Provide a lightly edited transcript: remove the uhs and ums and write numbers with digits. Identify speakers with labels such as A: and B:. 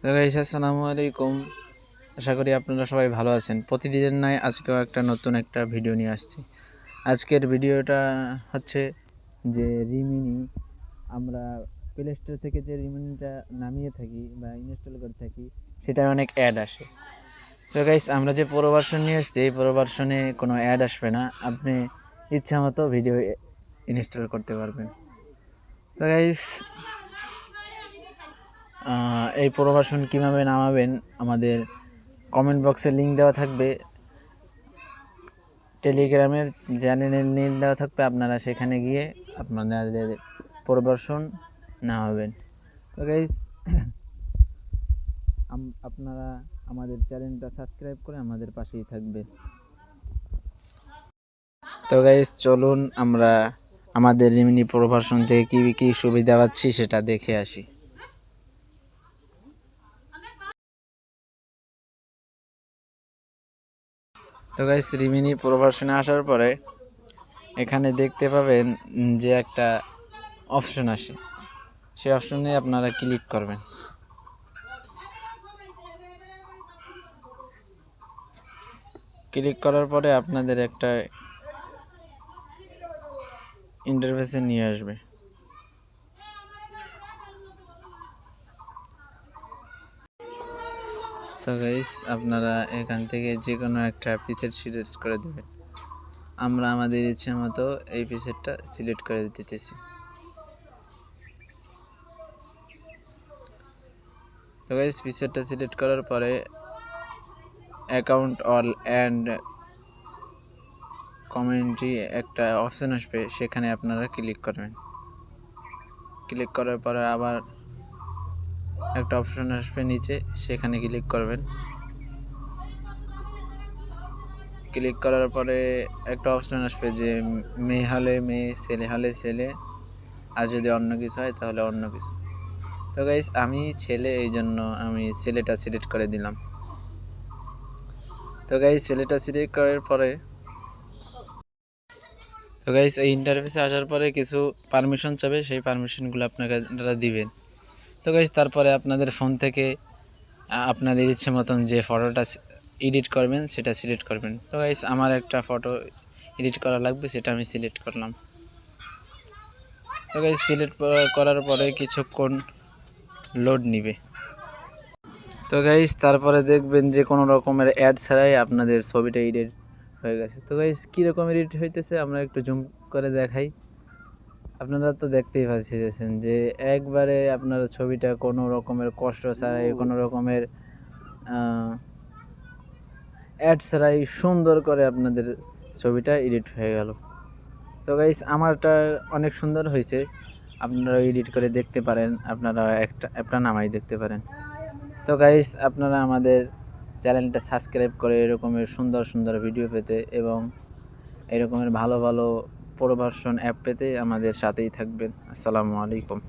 A: তো গাইস আসসালামু আলাইকুম। আশা করি আপনারা সবাই ভালো আছেন। প্রতিদিনের ন্যায় আজকেও নতুন একটা ভিডিও নিয়ে আসছি। আজকের ভিডিওটা হচ্ছে যে রিমিনি আমরা প্লে স্টোর থেকে যে রিমিনিটা নামিয়ে থাকি বা ইনস্টল করে থাকি সেটায় অনেক অ্যাড আসে। তো গাইস আমরা যে প্রো ভার্সন নিয়ে আসছি এই প্রো ভার্সনে কোনো অ্যাড আসবে না, আপনি ইচ্ছা মতো ভিডিও ইনস্টল করতে পারবেন। তো গাইস এই প্রো ভার্সন কীভাবে নামাবেন আমাদের কমেন্ট বক্সে লিঙ্ক দেওয়া থাকবে, টেলিগ্রামের চ্যানেলের লিঙ্ক দেওয়া থাকবে, আপনারা সেখানে গিয়ে আপনাদের প্রো ভার্সন নামাবেন। তো গাইস আপনারা আমাদের চ্যানেলটা সাবস্ক্রাইব করে আমাদের পাশেই থাকবেন। তো গাইস চলুন আমরা আমাদের রিমিনি প্রো ভার্সন থেকে কী কী সুবিধা পাচ্ছি সেটা দেখে আসি। তো গাইস রিমিনি প্রো ভার্সনে আসার পরে এখানে দেখতে পাবেন যে একটা অপশন আসে, সেই অপশনে আপনারা ক্লিক করবেন। ক্লিক করার পরে আপনাদের একটা ইন্টারফেসে নিয়ে আসবে। তো গাইস আপনারা এখান থেকে যে কোনো একটা পিসেট সিলেক্ট করে দেবেন। আমরা আমাদের ইচ্ছে মতো এই পিসেটটা সিলেক্ট করে দিতেছি। তো গাইস পিসেটটা সিলেক্ট করার পরে অ্যাকাউন্ট অল অ্যান্ড কমিউনিটি একটা অপশন আসবে, সেখানে আপনারা ক্লিক করবেন। ক্লিক করার পরে আবার একটা অপশন আসবে নিচে, সেখানে ক্লিক করবেন। ক্লিক করার পরে একটা অপশন আসবে যে মেয়ে হলে মেয়ে, ছেলে হলে ছেলে, আর যদি অন্য কিছু হয় তাহলে অন্য কিছু। তো গাইস আমি ছেলে, এই জন্য আমি ছেলেটা সিলেক্ট করে দিলাম। তো গাইস ছেলেটা সিলেক্ট করার পরে এই ইন্টারফেসে আসার পরে কিছু পারমিশন চাবে, সেই পারমিশনগুলো আপনারা দিবেন। তো গাইস তারপরে আপনাদের ফোন থেকে আপনাদের ইচ্ছে মতন যে ফটোটা এডিট করবেন সেটা সিলেক্ট করবেন। তো গাইস আমার একটা ফটো এডিট করা লাগবে, সেটা আমি সিলেক্ট করলাম। তো গাইস সিলেক্ট করার পরে কিছুক্ষণ লোড নিবে। তো গাইস তারপরে দেখবেন যে কোনো রকমের অ্যাড ছাড়াই আপনাদের ছবিটা এডিট হয়ে গেছে। তো গাইস কীরকম এডিট হইতেছে আমরা একটু জুম করে দেখাই। আপনারা তো দেখতেই পাচ্ছেন যে একবারে আপনার ছবিটা কোনো রকমের কষ্ট ছাড়াই, কোনো রকমের অ্যাড ছাড়াই সুন্দর করে আপনাদের ছবিটা এডিট হয়ে গেল। তো গাইস আমারটা অনেক সুন্দর হয়েছে, আপনারা এডিট করে দেখতে পারেন, আপনারা একটা নামাই দেখতে পারেন। তো গাইস আপনারা আমাদের চ্যানেলটা সাবস্ক্রাইব করে এরকমের সুন্দর সুন্দর ভিডিও পেতে এবং এরকমের ভালো ভালো প্রো ভার্সন অ্যাপ পেতে আমাদের সাথেই থাকবেন। আসসালামু আলাইকুম।